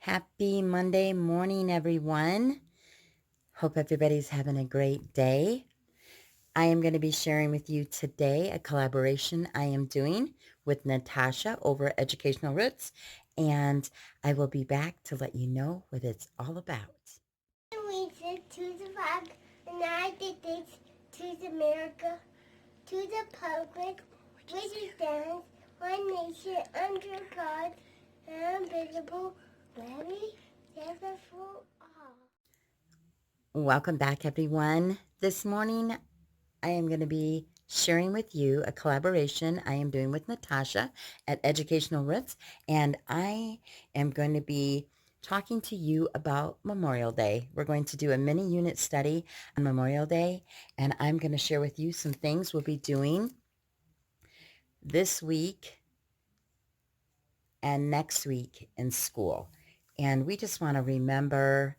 Happy Monday morning, everyone. Hope everybody's having a great day. I am going to be sharing with you today a collaboration I am doing with Natasha over at Educational Roots, and I will be back to let you know what it's all about. We said to the flag, United States, to the America, to the public, which stands one nation under God, indivisible, very together for all. Welcome back, everyone. This morning, I am going to be sharing with you a collaboration I am doing with Natasha at Educational Roots, and I am going to be talking to you about Memorial Day. We're going to do a mini unit study on Memorial Day, and I'm going to share with you some things we'll be doing this week and next week in school. And we just want to remember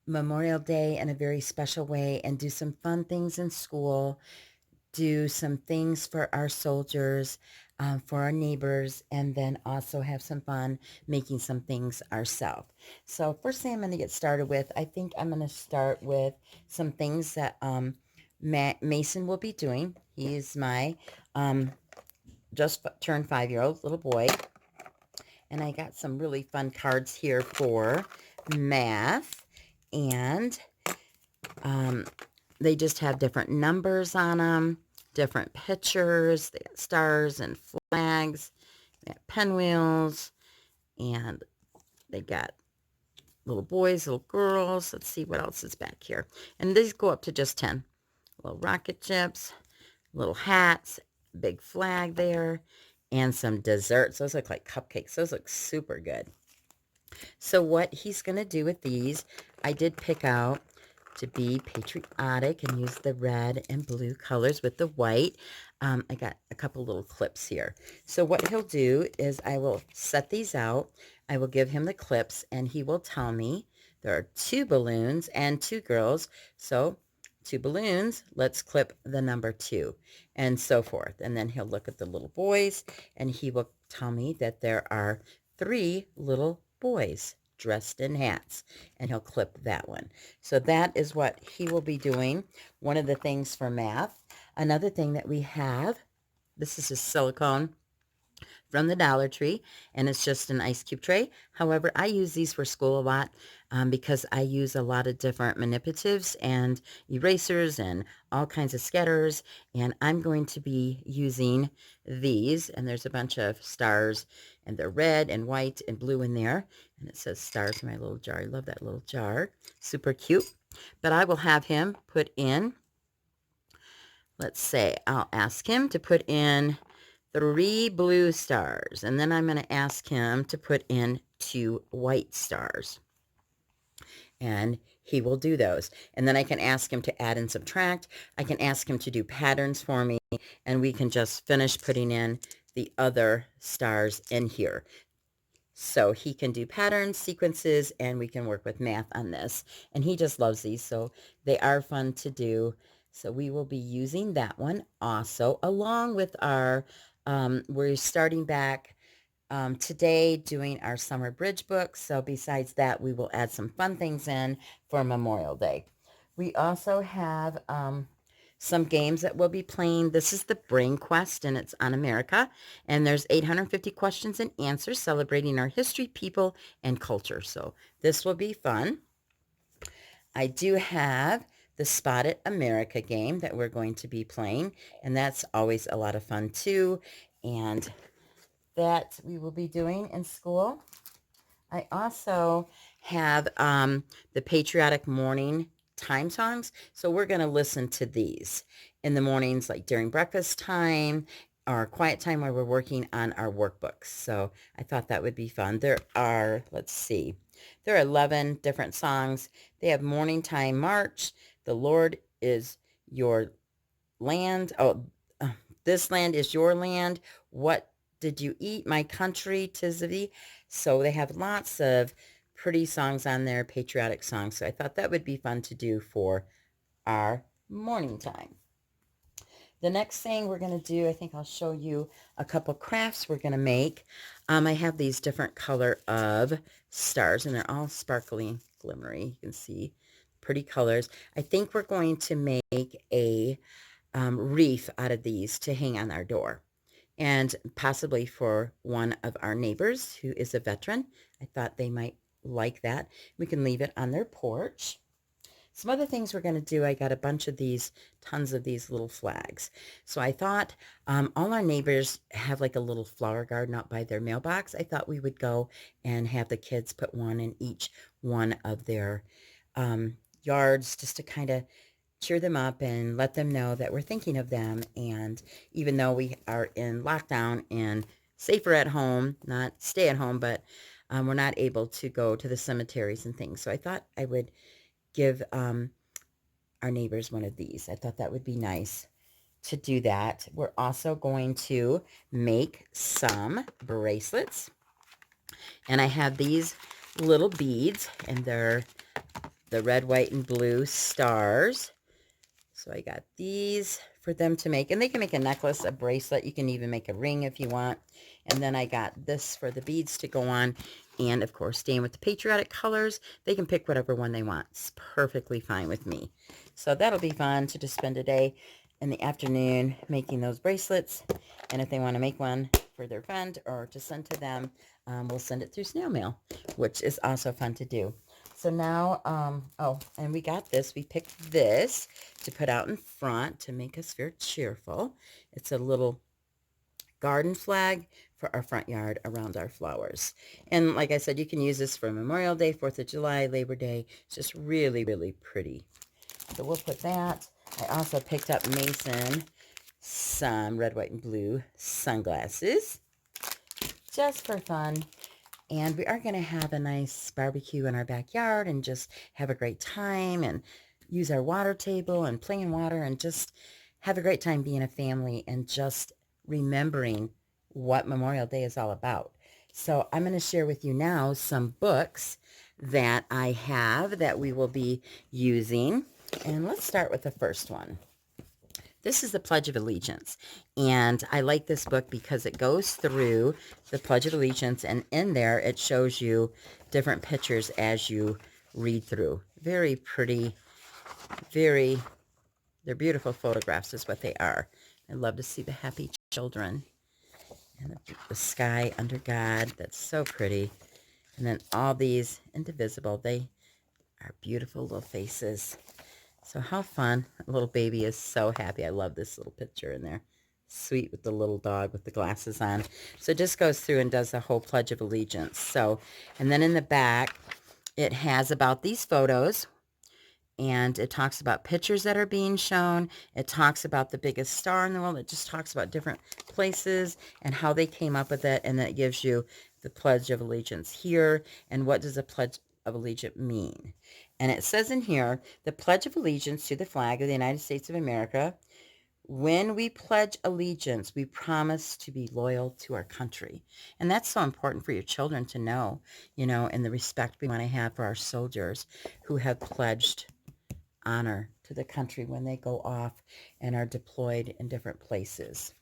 Memorial Day in a very special way and do some fun things in school, do some things for our soldiers, for our neighbors, and then also have some fun making some things ourselves. So first thing I'm going to get started with, I think I'm going to start with some things that Mason will be doing. He's my just turned 5-year-old little boy. And I got some really fun cards here for math. And they just have different numbers on them, different pictures. They got stars and flags. They got pinwheels. And they got little boys, little girls. Let's see what else is back here. And these go up to just 10. Little rocket ships, little hats, big flag there, and some desserts. Those look like cupcakes. Those look super good. So what he's going to do with these, I did pick out to be patriotic and use the red and blue colors with the white. I got a couple little clips here. So what he'll do is I will set these out. I will give him the clips and he will tell me there are 2 balloons and 2 girls. So 2 balloons, let's clip the number 2 and so forth. And then he'll look at the little boys and he will tell me that there are 3 little boys dressed in hats, and he'll clip that one. So that is what he will be doing. One of the things for math. Another thing that we have, this is a silicone from the Dollar Tree, and it's just an ice cube tray. However, I use these for school a lot because I use a lot of different manipulatives and erasers and all kinds of scatters, and I'm going to be using these, and there's a bunch of stars, and they're red and white and blue in there, and it says stars in my little jar. I love that little jar. Super cute. But I will have him put in, let's say, I'll ask him to put in 3 blue stars, and then I'm going to ask him to put in 2 white stars, and he will do those. And then I can ask him to add and subtract. I can ask him to do patterns for me, and we can just finish putting in the other stars in here. So he can do patterns, sequences, and we can work with math on this. And he just loves these, so they are fun to do. So we will be using that one also, along with our, we're starting back today doing our summer bridge book. So besides that, we will add some fun things in for Memorial Day. We also have some games that we'll be playing. This is the Brain Quest, and it's on America. And there's 850 questions and answers celebrating our history, people, and culture. So this will be fun. I do have the Spotted America game that we're going to be playing, and that's always a lot of fun too. And that we will be doing in school. I also have the patriotic morning time songs. So we're going to listen to these in the mornings, like during breakfast time or quiet time while we're working on our workbooks. So I thought that would be fun. There are, let's see, there are 11 different songs. They have Morning Time March, The Lord is Your Land. Oh, this land is your land. What did you eat? My country, 'tis of thee. So they have lots of pretty songs on there, patriotic songs. So I thought that would be fun to do for our morning time. The next thing we're going to do, I think I'll show you a couple crafts we're going to make. I have these different color of stars, and they're all sparkly, glimmery. You can see pretty colors. I think we're going to make a wreath out of these to hang on our door, and possibly for one of our neighbors who is a veteran. I thought they might like that. We can leave it on their porch. Some other things we're going to do, I got a bunch of these, tons of these little flags. So I thought all our neighbors have like a little flower garden out by their mailbox. I thought we would go and have the kids put one in each one of their yards, just to kind of cheer them up and let them know that we're thinking of them. And even though we are in lockdown and safer at home, not stay at home, but we're not able to go to the cemeteries and things. So I thought I would give our neighbors one of these. I thought that would be nice to do that. We're also going to make some bracelets. And I have these little beads, and they're the red, white, and blue stars. So I got these for them to make. And they can make a necklace, a bracelet. You can even make a ring if you want. And then I got this for the beads to go on. And, of course, staying with the patriotic colors, they can pick whatever one they want. It's perfectly fine with me. So that'll be fun to just spend a day in the afternoon making those bracelets. And if they want to make one for their friend or to send to them, we'll send it through snail mail, which is also fun to do. So now, oh, and we got this. We picked this to put out in front to make us feel cheerful. It's a little garden flag for our front yard around our flowers. And like I said, you can use this for Memorial Day, 4th of July, Labor Day. It's just really, really pretty. So we'll put that. I also picked up Mason some red, white, and blue sunglasses just for fun. And we are going to have a nice barbecue in our backyard and just have a great time and use our water table and play in water and just have a great time being a family and just remembering what Memorial Day is all about. So I'm going to share with you now some books that I have that we will be using. And let's start with the first one. This is the Pledge of Allegiance, and I like this book because it goes through the Pledge of Allegiance, and in there it shows you different pictures as you read through. Very pretty, they're beautiful photographs is what they are. I love to see the happy children and the sky under God. That's so pretty. And then all these indivisible, they are beautiful little faces. So how fun. A little baby is so happy. I love this little picture in there. Sweet with the little dog with the glasses on. So it just goes through and does the whole Pledge of Allegiance. So, and then in the back, it has about these photos. And it talks about pictures that are being shown. It talks about the biggest star in the world. It just talks about different places and how they came up with it. And then it gives you the Pledge of Allegiance here. And what does a Pledge of Allegiance mean? And it says in here, the Pledge of Allegiance to the flag of the United States of America. When we pledge allegiance, we promise to be loyal to our country. And that's so important for your children to know, you know, and the respect we want to have for our soldiers who have pledged honor to the country when they go off and are deployed in different places.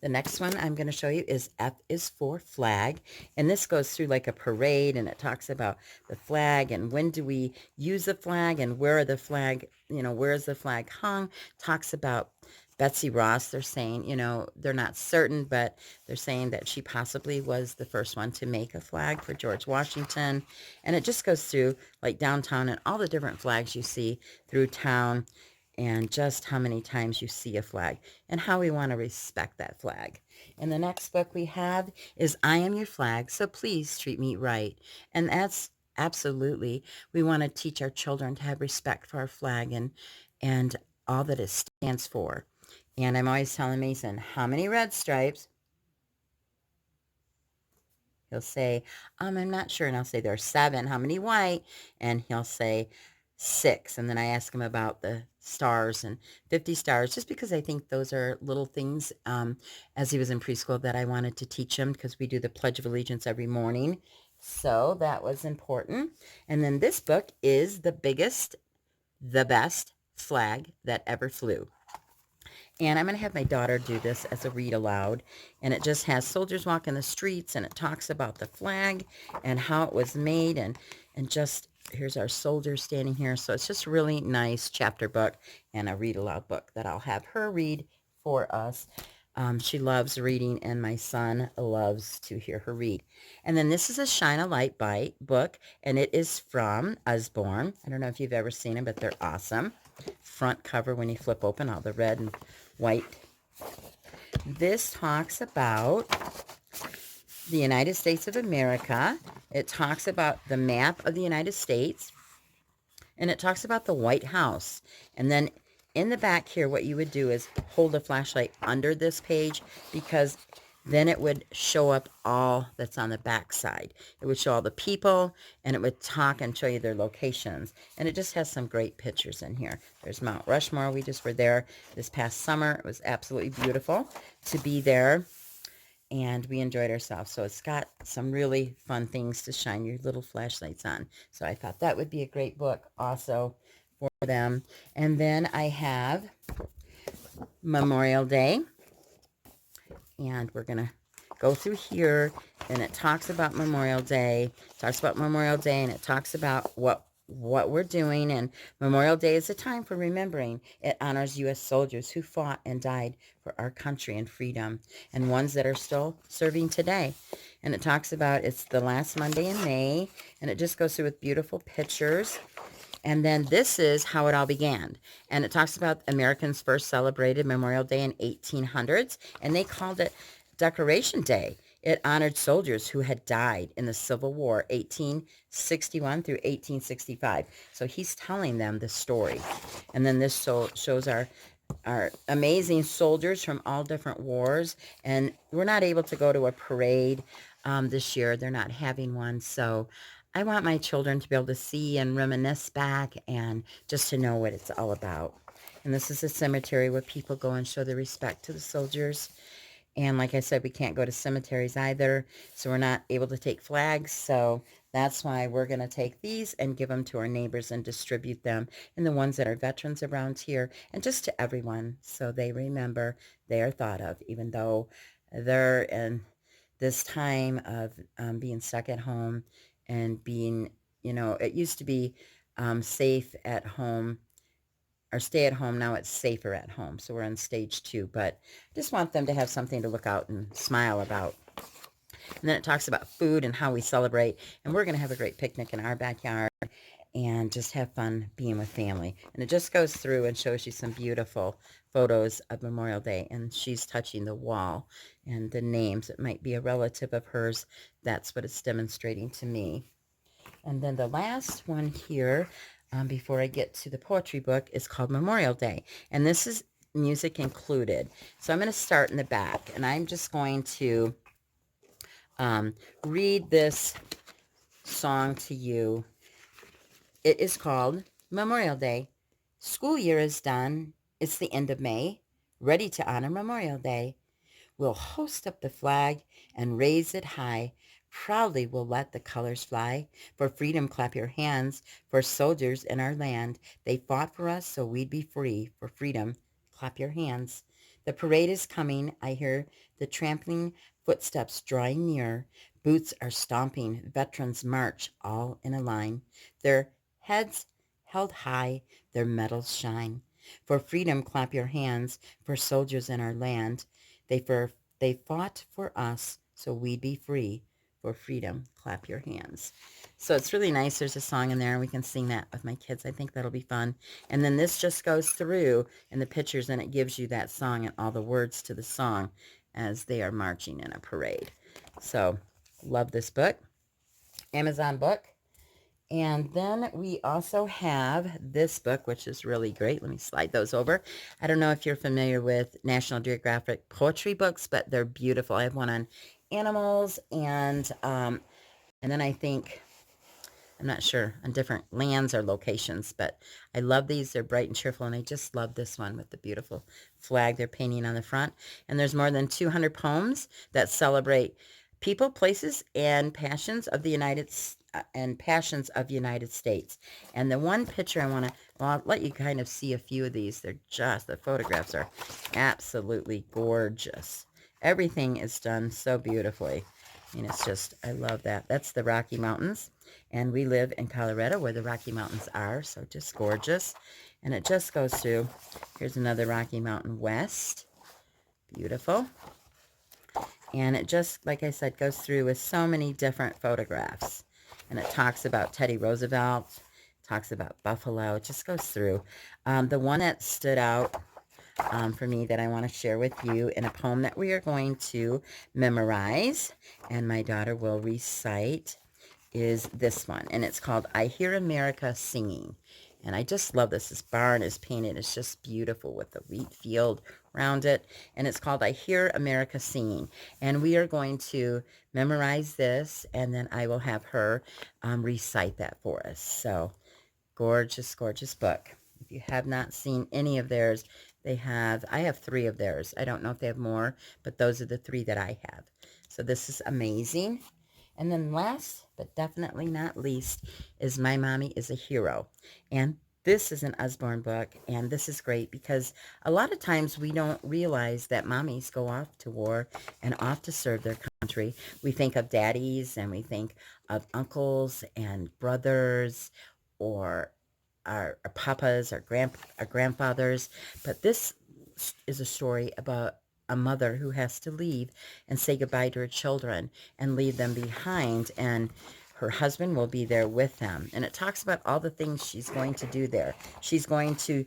The next one I'm going to show you is F is for flag. And this goes through like a parade, and it talks about the flag and when do we use the flag and where are the flag, you know, where is the flag hung. Talks about Betsy Ross. They're saying, you know, they're not certain, but they're saying that she possibly was the first one to make a flag for George Washington. And it just goes through like downtown and all the different flags you see through town, and just how many times you see a flag and how we want to respect that flag. And the next book we have is I Am Your Flag, So Please Treat Me Right. And that's absolutely, we want to teach our children to have respect for our flag and all that it stands for. And I'm always telling Mason, how many red stripes? He'll say, I'm not sure. And I'll say, there are 7. How many white? And he'll say, 6. And then I ask him about the stars and 50 stars, just because I think those are little things as he was in preschool that I wanted to teach him, because we do the Pledge of Allegiance every morning. So that was important. And then this book is The Biggest, the Best Flag That Ever Flew. And I'm going to have my daughter do this as a read aloud. And it just has soldiers walking the streets, and it talks about the flag and how it was made, and just here's our soldier standing here. So it's just really nice chapter book and a read aloud book that I'll have her read for us. She loves reading, and my son loves to hear her read. And then this is a Shine a Light Bite book, and it is from Usborne. I don't know if you've ever seen them, but they're awesome. Front cover when you flip open, all the red and white. This talks about the United States of America. It talks about the map of the United States, and it talks about the White House. And then in the back here, what you would do is hold a flashlight under this page, because then it would show up all that's on the back side. It would show all the people, and it would talk and show you their locations. And it just has some great pictures in here. There's Mount Rushmore. We just were there this past summer. It was absolutely beautiful to be there, and we enjoyed ourselves. So it's got some really fun things to shine your little flashlights on. So I thought that would be a great book also for them. And then I have Memorial Day, and we're going to go through here, and it talks about Memorial Day. It talks about Memorial Day, and it talks about what we're doing. And Memorial Day is a time for remembering. It honors U.S. soldiers who fought and died for our country and freedom, and ones that are still serving today. And it talks about, it's the last Monday in May, and it just goes through with beautiful pictures. And then this is how it all began. And it talks about Americans first celebrated Memorial Day in 1800s, and they called it Decoration Day. It honored soldiers who had died in the Civil War, 1861 through 1865. So he's telling them the story. And then this shows our amazing soldiers from all different wars. And we're not able to go to a parade this year. They're not having one. So I want my children to be able to see and reminisce back, and just to know what it's all about. And this is a cemetery where people go and show their respect to the soldiers. And like I said, we can't go to cemeteries either, so we're not able to take flags. So that's why we're going to take these and give them to our neighbors and distribute them, and the ones that are veterans around here, and just to everyone, so they remember they are thought of, even though they're in this time of being stuck at home and being, it used to be safe at home, or stay at home. Now it's safer at home. So we're on stage 2, but I just want them to have something to look out and smile about. And then it talks about food and how we celebrate. And we're going to have a great picnic in our backyard and just have fun being with family. And it just goes through and shows you some beautiful photos of Memorial Day. And she's touching the wall, and the names. It might be a relative of hers. That's what it's demonstrating to me. And then the last one here, before I get to the poetry book, is called Memorial Day. And this is music included. So I'm going to start in the back, and I'm just going to read this song to you. It is called Memorial Day. School year is done. It's the end of May. Ready to honor Memorial Day. We'll hoist up the flag and raise it high. Proudly we'll let the colors fly. For freedom, clap your hands. For soldiers in our land, they fought for us so we'd be free. For freedom, clap your hands. The parade is coming. I hear the trampling footsteps drawing near. Boots are stomping. Veterans march all in a line. Their heads held high, their medals shine. For freedom, clap your hands. For soldiers in our land, they fought for us so we'd be free. For freedom, clap your hands. So it's really nice. There's a song in there, and we can sing that with my kids. I think that'll be fun. And then this just goes through in the pictures, and it gives you that song and all the words to the song as they are marching in a parade. So love this book. Amazon book. And then we also have this book, which is really great. Let me slide those over. I don't know if you're familiar with National Geographic poetry books, but they're beautiful. I have one on animals, and then I think, I'm not sure, on different lands or locations, but I love these. They're bright and cheerful, and I just love this one with the beautiful flag they're painting on the front. And there's more than 200 poems that celebrate people, places, and passions of the United States. And the one picture I want to Well, I'll let you kind of see a few of these. The photographs are absolutely gorgeous. Everything is done so beautifully. I mean, it's just, I love that. That's the Rocky Mountains. And we live in Colorado where the Rocky Mountains are. So just gorgeous. And it just goes through. Here's another Rocky Mountain West. Beautiful. And it just, like I said, goes through with so many different photographs. And it talks about Teddy Roosevelt, talks about Buffalo. It just goes through. The one that stood out for me that I want to share with you in a poem that we are going to memorize and my daughter will recite is this one. And it's called I Hear America Singing. And I just love this. This barn is painted. It's just beautiful with the wheat field around it. And it's called I Hear America Singing. And we are going to memorize this. And then I will have her recite that for us. So gorgeous, gorgeous book. If you have not seen any of theirs, I have 3 of theirs. I don't know if they have more, but those are the 3 that I have. So this is amazing. And then last, but definitely not least, is My Mommy is a Hero. And this is an Usborne book, and this is great because a lot of times we don't realize that mommies go off to war and off to serve their country. We think of daddies, and we think of uncles and brothers, or our papas, our grandfathers. But this is a story about a mother who has to leave and say goodbye to her children and leave them behind, and her husband will be there with them. And it talks about all the things she's going to do there. She's going to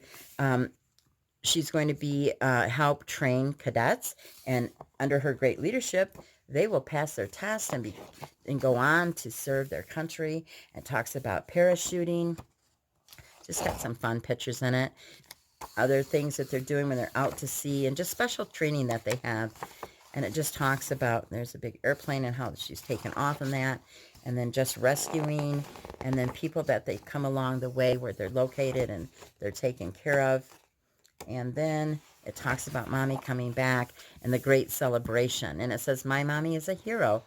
be help train cadets, and under her great leadership, they will pass their test and go on to serve their country. It talks about parachuting. Just got some fun pictures in it. Other things that they're doing when they're out to sea, and just special training that they have. And it just talks about, there's a big airplane and how she's taken off in that, and then just rescuing, and then people that they come along the way where they're located and they're taken care of. And then it talks about mommy coming back and the great celebration. And it says, my mommy is a hero,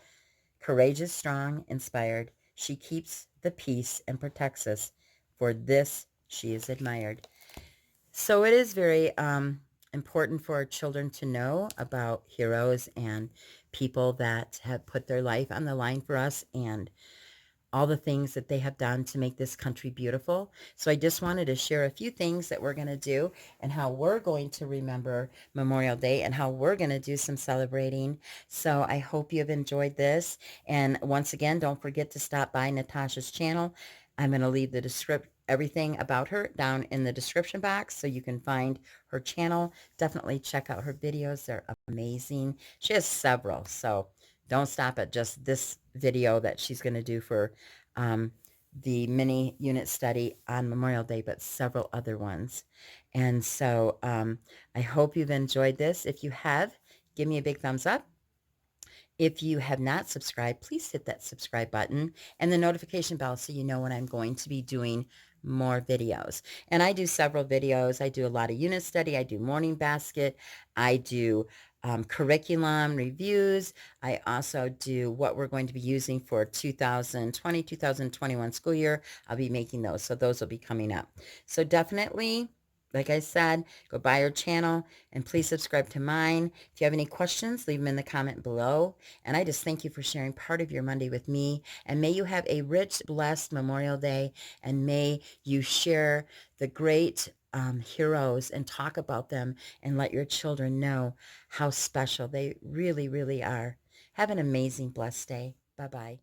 courageous, strong, inspired. She keeps the peace and protects us. For this, she is admired. So it is very important for our children to know about heroes and people that have put their life on the line for us, and all the things that they have done to make this country beautiful. So I just wanted to share a few things that we're going to do and how we're going to remember Memorial Day and how we're going to do some celebrating. So I hope you have enjoyed this. And once again, don't forget to stop by Natasha's channel. I'm going to leave the everything about her down in the description box so you can find her channel. Definitely check out her videos. They're amazing. She has several, so don't stop at just this video that she's going to do for the mini unit study on Memorial Day, but several other ones. And so I hope you've enjoyed this. If you have, give me a big thumbs up. If you have not subscribed, please hit that subscribe button and the notification bell so you know when I'm going to be doing more videos. And I do several videos. I do a lot of unit study. I do morning basket. I do curriculum reviews. I also do what we're going to be using for 2020-2021 school year. I'll be making those. So those will be coming up. So definitely, like I said, go by our channel and please subscribe to mine. If you have any questions, leave them in the comment below. And I just thank you for sharing part of your Monday with me. And may you have a rich, blessed Memorial Day. And may you share the great heroes and talk about them and let your children know how special they really, really are. Have an amazing, blessed day. Bye-bye.